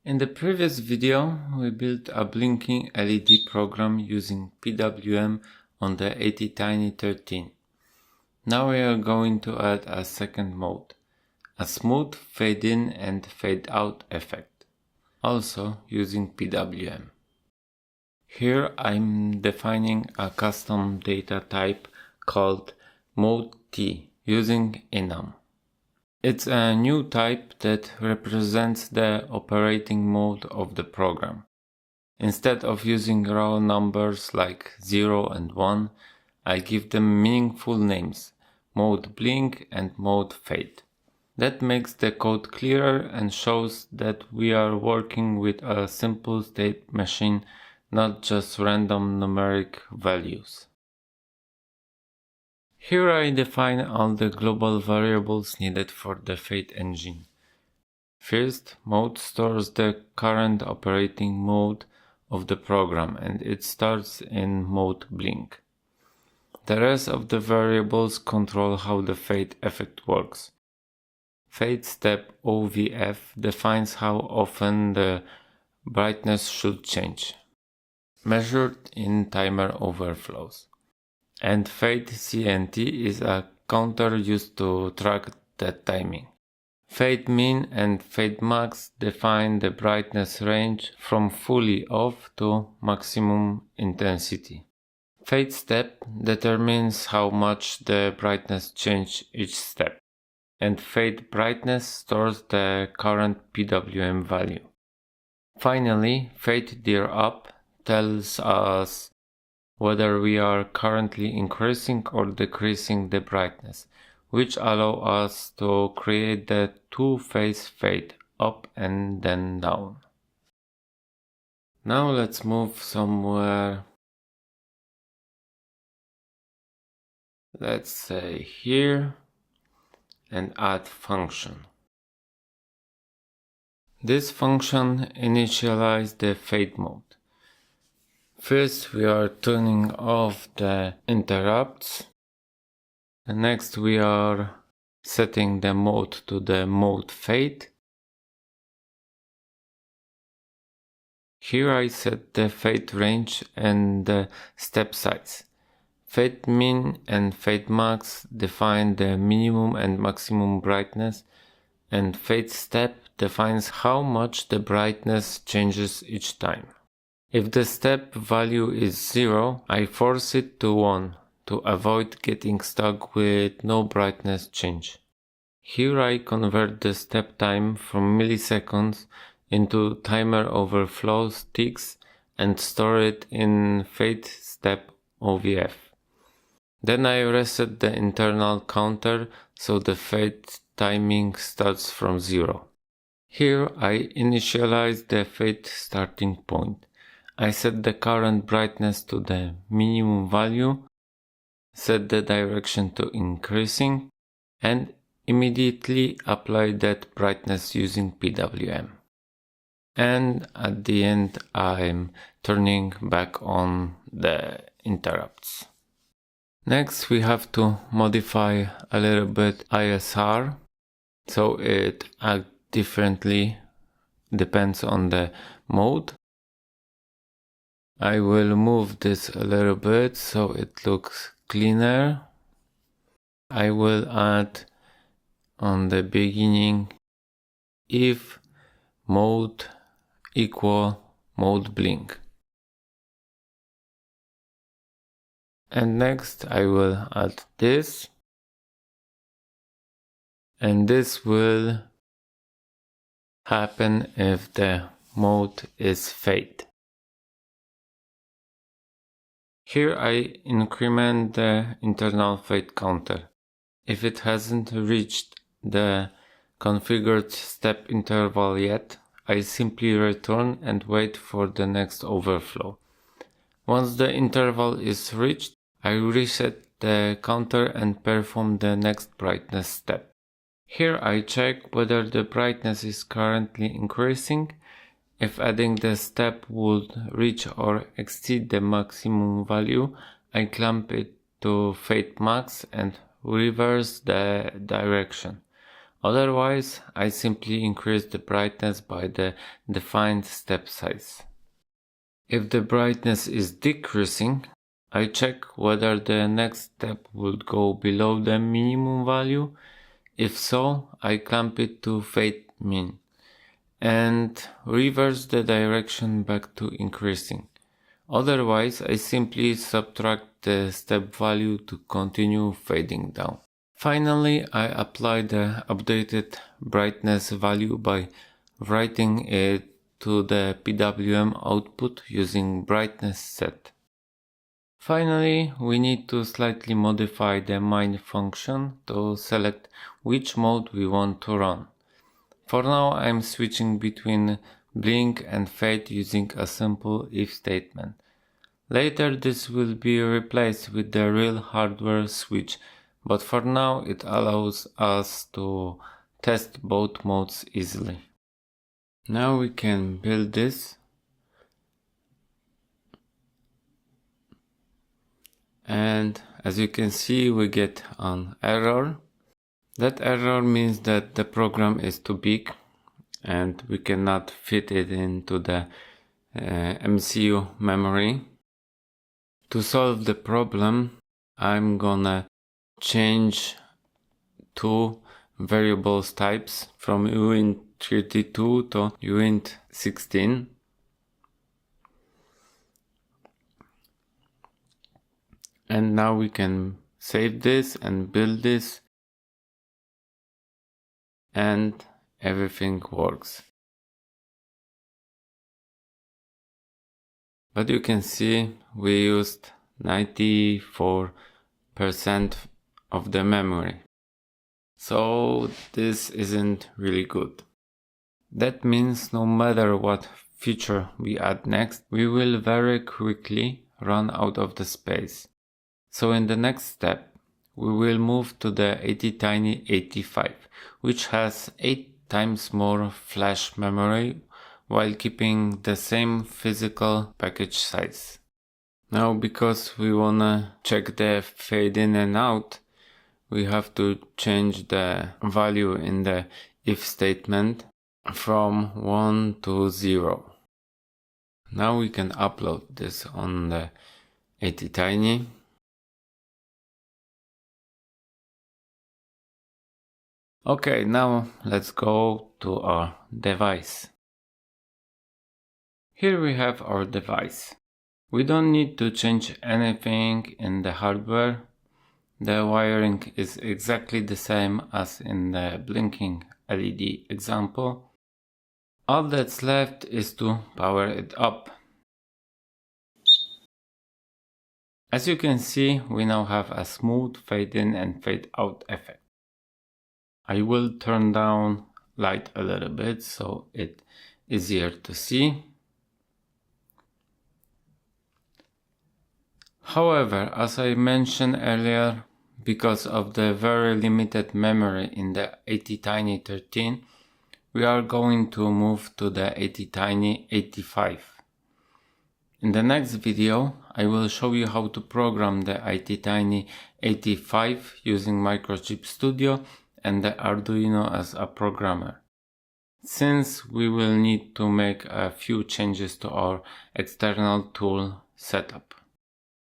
In the previous video, we built a blinking LED program using PWM on the ATtiny13. Now we are going to add a second mode, a smooth fade in and fade out effect, also using PWM. Here I'm defining a custom data type called mode T using enum. It's a new type that represents the operating mode of the program. Instead of using raw numbers like 0 and 1, I give them meaningful names, mode blink and mode fade. That makes the code clearer and shows that we are working with a simple state machine, not just random numeric values. Here I define all the global variables needed for the fade engine. First, mode stores the current operating mode of the program and it starts in mode blink. The rest of the variables control how the fade effect works. Fade step OVF defines how often the brightness should change, measured in timer overflows. And fade CNT is a counter used to track that timing. Fade min and fade max define the brightness range from fully off to maximum intensity. Fade step determines how much the brightness changes each step, and fade brightness stores the current PWM value. Finally, fade dir up tells us whether we are currently increasing or decreasing the brightness, which allow us to create the two-phase fade up and then down. Now let's move somewhere, let's say here, and add function. This function initializes the fade mode. First we are turning off the interrupts. Next we are setting the mode to the mode fade. Here I set the fade range and the step size. Fade min and fade max define the minimum and maximum brightness, and fade step defines how much the brightness changes each time. If the step value is 0, I force it to 1 to avoid getting stuck with no brightness change. Here I convert the step time from milliseconds into timer overflows ticks and store it in fade step OVF. Then I reset the internal counter so the fade timing starts from 0. Here I initialize the fade starting point. I set the current brightness to the minimum value, set the direction to increasing, and immediately apply that brightness using PWM. And at the end I'm turning back on the interrupts. Next we have to modify a little bit ISR so it acts differently, depends on the mode. I will move this a little bit so it looks cleaner. I will add on the beginning if mode equal mode blink. And next I will add this. And this will happen if the mode is fade. Here I increment the internal fade counter. If it hasn't reached the configured step interval yet, I simply return and wait for the next overflow. Once the interval is reached, I reset the counter and perform the next brightness step. Here I check whether the brightness is currently increasing. If adding the step would reach or exceed the maximum value, I clamp it to fade max and reverse the direction. Otherwise, I simply increase the brightness by the defined step size. If the brightness is decreasing, I check whether the next step would go below the minimum value. If so, I clamp it to fade min and reverse the direction back to increasing. Otherwise, I simply subtract the step value to continue fading down. Finally, I apply the updated brightness value by writing it to the PWM output using brightness set. Finally, we need to slightly modify the main function to select which mode we want to run. For now, I'm switching between blink and fade using a simple if statement. Later this will be replaced with the real hardware switch, but for now it allows us to test both modes easily. Now we can build this. And as you can see, we get an error. That error means that the program is too big and we cannot fit it into the MCU memory. To solve the problem, I'm gonna change two variables types from uint32 to uint16. And now we can save this and build this, and everything works. But you can see we used 94% of the memory. So this isn't really good. That means no matter what feature we add next, we will very quickly run out of the space. So in the next step, we will move to the ATtiny13, which has 8 times more flash memory while keeping the same physical package size. Now, because we wanna check the fade in and out, we have to change the value in the if statement from 1 to 0. Now we can upload this on the ATtiny. Okay, now let's go to our device. Here we have our device. We don't need to change anything in the hardware. The wiring is exactly the same as in the blinking LED example. All that's left is to power it up. As you can see, we now have a smooth fade in and fade out effect. I will turn down light a little bit so it's easier to see. However, as I mentioned earlier, because of the very limited memory in the ATtiny13, we are going to move to the ATtiny85. In the next video, I will show you how to program the ATtiny85 using Microchip Studio and the Arduino as a programmer. Since we will need to make a few changes to our external tool setup.